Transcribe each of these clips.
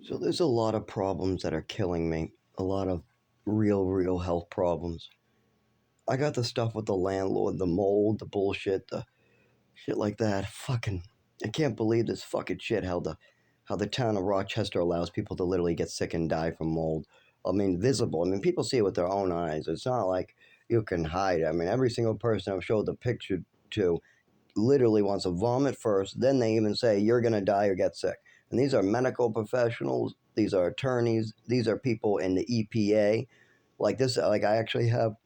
So there's a lot of problems that are killing me. A lot of real health problems. I got the stuff with the landlord, the mold, the bullshit, the shit like that. Fucking, I can't believe this fucking shit. How the town of Rochester allows people to literally get sick and die from mold. I mean, visible. I mean, people see it with their own eyes. It's not like you can hide it. I mean, every single person I've showed the picture to literally wants to vomit first, then they even say you're going to die or get sick. And these are medical professionals, these are attorneys, these are people in the EPA. Like this, like I actually have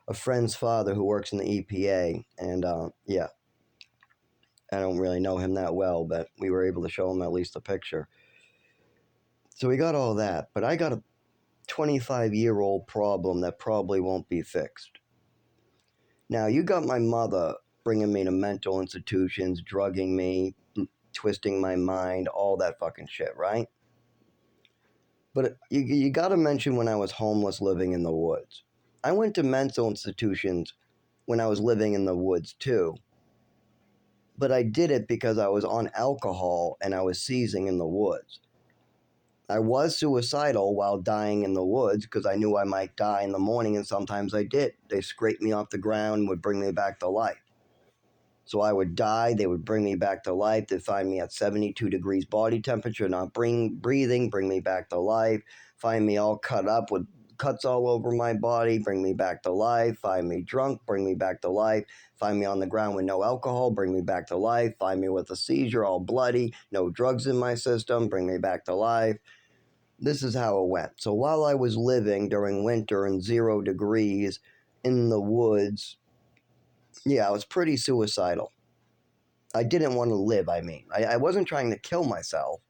a friend's father who works in the EPA, and yeah, I don't really know him that well, but we were able to show him at least a picture. So we got all that, but I got a 25-year-old problem that probably won't be fixed. Now, you got my mother bringing me to mental institutions, drugging me, twisting my mind, all that fucking shit, right? But you got to mention when I was homeless living in the woods. I went to mental institutions when I was living in the woods too. But I did it because I was on alcohol and I was seizing in the woods. I was suicidal while dying in the woods because I knew I might die in the morning, and sometimes I did. They scraped me off the ground and would bring me back to life. So I would die, they would bring me back to life. They'd find me at 72 degrees body temperature, not breathing, bring me back to life. Find me all cut up with cuts all over my body, bring me back to life. Find me drunk, bring me back to life. Find me on the ground with no alcohol, bring me back to life. Find me with a seizure, all bloody, no drugs in my system, bring me back to life. This is how it went. So while I was living during winter in 0 degrees in the woods, yeah, I was pretty suicidal. I didn't want to live, I mean. I wasn't trying to kill myself.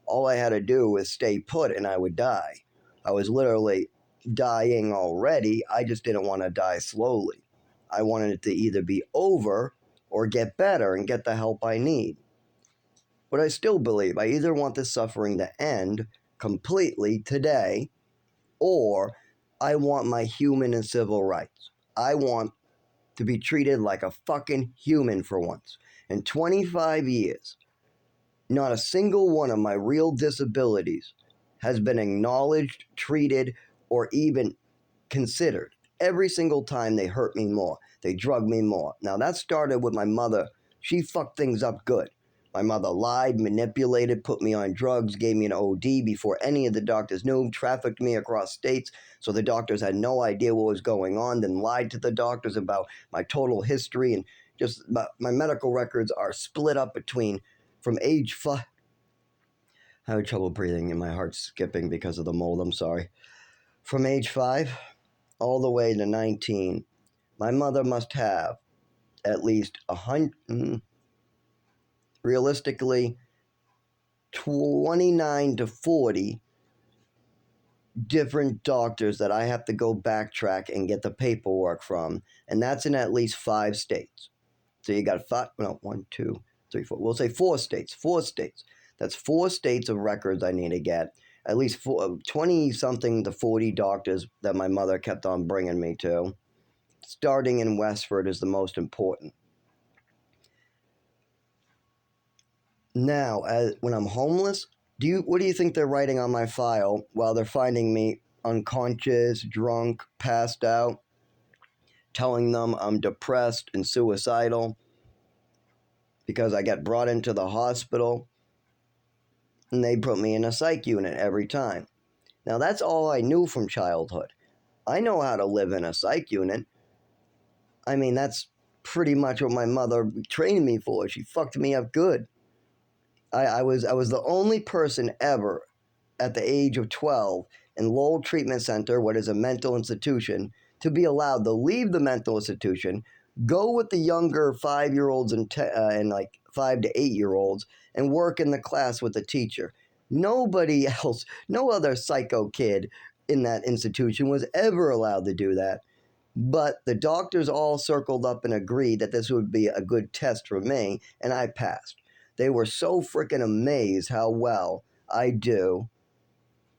All I had to do was stay put and I would die. I was literally dying already. I just didn't want to die slowly. I wanted it to either be over or get better and get the help I need. But I still believe I either want this suffering to end completely today, or I want my human and civil rights. I want to be treated like a fucking human for once. In 25 years, not a single one of my real disabilities has been acknowledged, treated, or even considered. Every single time they hurt me more, they drug me more. Now that started with my mother. She fucked things up good. My mother lied, manipulated, put me on drugs, gave me an OD before any of the doctors knew, trafficked me across states so the doctors had no idea what was going on, then lied to the doctors about my total history, and just my medical records are split up between from age 5. I had trouble breathing and my heart's skipping because of the mold, I'm sorry. From age 5 all the way to 19, my mother must have at least 100, realistically, 29 to 40 different doctors that I have to go backtrack and get the paperwork from, and that's in at least 5 states. So you got 5, no, 1, 2, 3, 4, we'll say 4 states, 4 states. That's 4 states of records I need to get. At least 20 something to 40 doctors that my mother kept on bringing me to. Starting in Westford is the most important. Now, when I'm homeless, what do you think they're writing on my file while they're finding me unconscious, drunk, passed out, telling them I'm depressed and suicidal because I get brought into the hospital and they put me in a psych unit every time. Now, that's all I knew from childhood. I know how to live in a psych unit. I mean, that's pretty much what my mother trained me for. She fucked me up good. I was the only person ever at the age of 12 in Lowell Treatment Center, what is a mental institution, to be allowed to leave the mental institution, go with the younger 5-year-olds and like 5 to 8-year-olds, and work in the class with the teacher. Nobody else, no other psycho kid in that institution was ever allowed to do that. But the doctors all circled up and agreed that this would be a good test for me, and I passed. They were so freaking amazed how well I do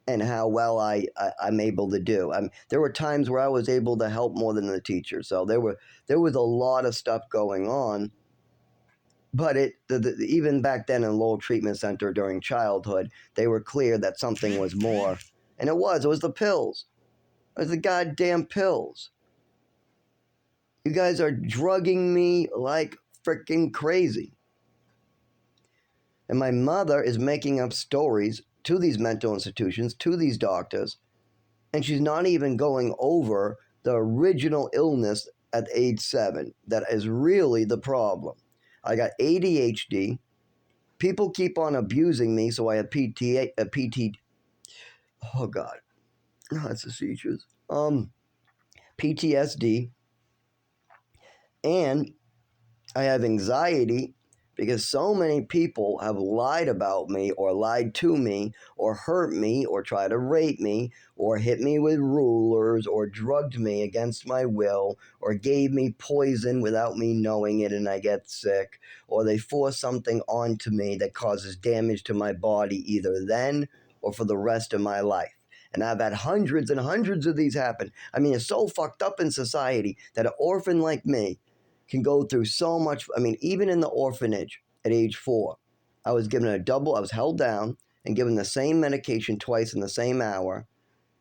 and how well I'm able to do. There were times where I was able to help more than the teacher. So there was a lot of stuff going on. But even back then in Lowell Treatment Center during childhood, they were clear that something was more. And it was the pills. It was the goddamn pills. You guys are drugging me like freaking crazy. And my mother is making up stories to these mental institutions, to these doctors, and she's not even going over the original illness at age 7 that is really the problem. I got ADHD. People keep on abusing me, so I have oh God, that's the seizures. PTSD, and I have anxiety because so many people have lied about me or lied to me or hurt me or tried to rape me or hit me with rulers or drugged me against my will or gave me poison without me knowing it and I get sick, or they force something onto me that causes damage to my body either then or for the rest of my life. And I've had hundreds and hundreds of these happen. I mean, it's so fucked up in society that an orphan like me can go through so much. I mean, even in the orphanage at age 4, I was held down and given the same medication twice in the same hour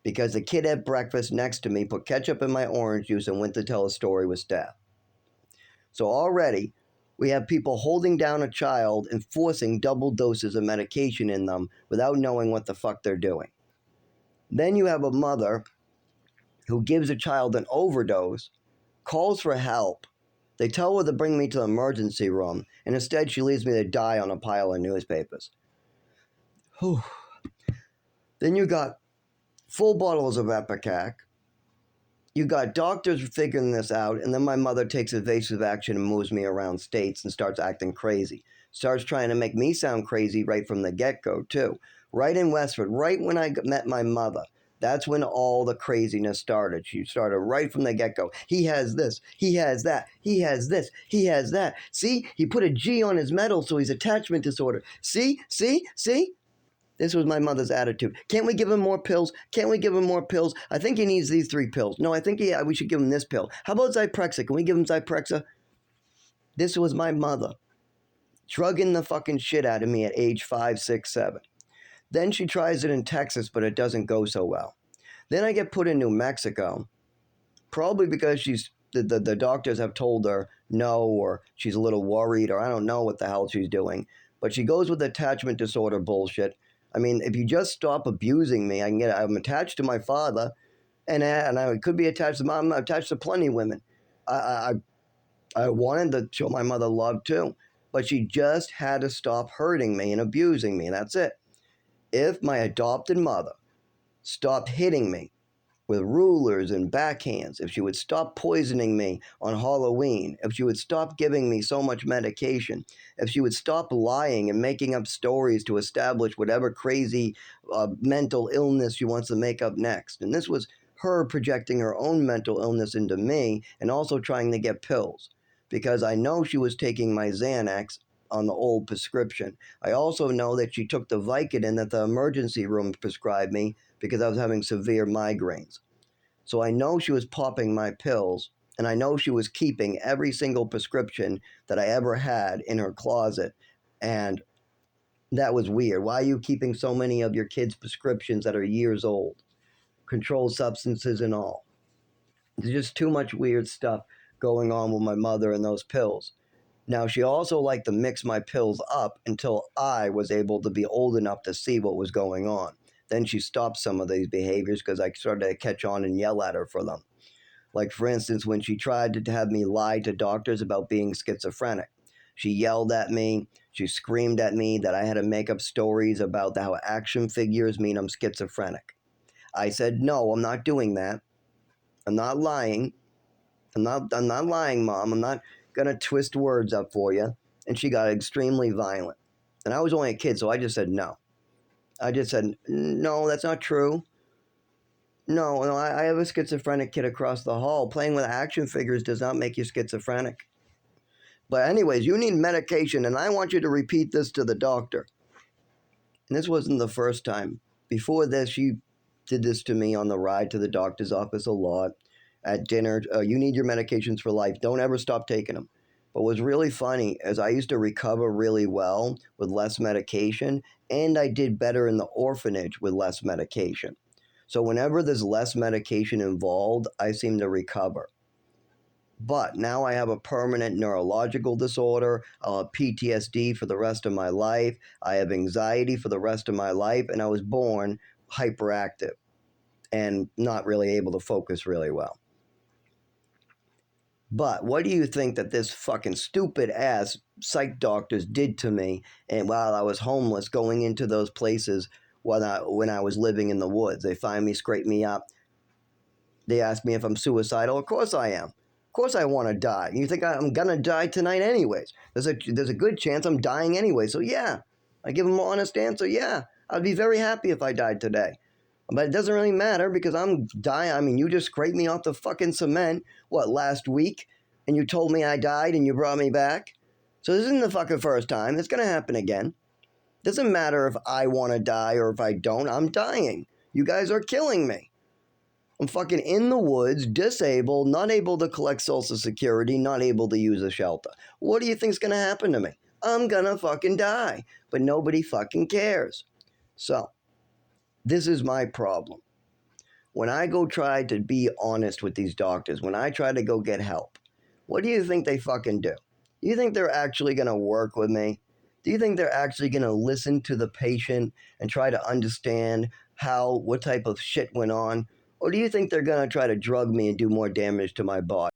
because the kid at breakfast next to me put ketchup in my orange juice and went to tell a story with staff. So already we have people holding down a child and forcing double doses of medication in them without knowing what the fuck they're doing. Then you have a mother who gives a child an overdose, calls for help. They tell her to bring me to the emergency room, and instead she leaves me to die on a pile of newspapers. Whew. Then you got full bottles of Epicac. You got doctors figuring this out, and then my mother takes evasive action and moves me around states and starts acting crazy. Starts trying to make me sound crazy right from the get-go, too. Right in Westford, right when I met my mother. That's when all the craziness started. She started right from the get-go. He has this. He has that. He has this. He has that. See? He put a G on his medal, so he's attachment disorder. See? See? See? This was my mother's attitude. Can't we give him more pills? Can't we give him more pills? I think he needs these 3 pills. No, I think we should give him this pill. How about Zyprexa? Can we give him Zyprexa? This was my mother drugging the fucking shit out of me at age 5, 6, 7. Then she tries it in Texas, but it doesn't go so well. Then I get put in New Mexico, probably because the doctors have told her no, or she's a little worried, or I don't know what the hell she's doing. But she goes with attachment disorder bullshit. I mean, if you just stop abusing me, I'm attached to my father, and I could be attached to mom. I'm attached to plenty of women. I wanted to show my mother love too, but she just had to stop hurting me and abusing me. That's it. If my adopted mother stopped hitting me with rulers and backhands, if she would stop poisoning me on Halloween, if she would stop giving me so much medication, if she would stop lying and making up stories to establish whatever crazy mental illness she wants to make up next. And this was her projecting her own mental illness into me and also trying to get pills, because I know she was taking my Xanax on the old prescription. I also know that she took the Vicodin that the emergency room prescribed me because I was having severe migraines. So I know she was popping my pills, and I know she was keeping every single prescription that I ever had in her closet. And that was weird. Why are you keeping so many of your kids' prescriptions that are years old? Controlled substances and all. There's just too much weird stuff going on with my mother and those pills. Now, she also liked to mix my pills up until I was able to be old enough to see what was going on. Then she stopped some of these behaviors because I started to catch on and yell at her for them. Like, for instance, when she tried to have me lie to doctors about being schizophrenic. She yelled at me. She screamed at me that I had to make up stories about how action figures mean I'm schizophrenic. I said, no, I'm not doing that. I'm not lying. I'm not lying, Mom. I'm not going to twist words up for you. And she got extremely violent. And I was only a kid, so I just said no. I just said, no, that's not true. No, I have a schizophrenic kid across the hall. Playing with action figures does not make you schizophrenic. But anyways, you need medication, and I want you to repeat this to the doctor. And this wasn't the first time. Before this, she did this to me on the ride to the doctor's office a lot. At dinner, you need your medications for life. Don't ever stop taking them. But what's really funny is I used to recover really well with less medication, and I did better in the orphanage with less medication. So whenever there's less medication involved, I seem to recover. But now I have a permanent neurological disorder. I'll have PTSD for the rest of my life. I have anxiety for the rest of my life, and I was born hyperactive and not really able to focus really well. But what do you think that this fucking stupid ass psych doctors did to me and while I was homeless going into those places when I was living in the woods? They find me, scrape me up. They ask me if I'm suicidal. Of course I am. Of course I want to die. You think I'm gonna die tonight anyways? There's a good chance I'm dying anyway. So yeah, I give them an honest answer. Yeah, I'd be very happy if I died today. But it doesn't really matter because I'm dying. I mean, you just scraped me off the fucking cement, last week? And you told me I died and you brought me back? So this isn't the fucking first time. It's going to happen again. Doesn't matter if I want to die or if I don't. I'm dying. You guys are killing me. I'm fucking in the woods, disabled, not able to collect Social Security, not able to use a shelter. What do you think's going to happen to me? I'm going to fucking die. But nobody fucking cares. So this is my problem. When I go try to be honest with these doctors, when I try to go get help, what do you think they fucking do? Do you think they're actually going to work with me? Do you think they're actually going to listen to the patient and try to understand what type of shit went on? Or do you think they're going to try to drug me and do more damage to my body?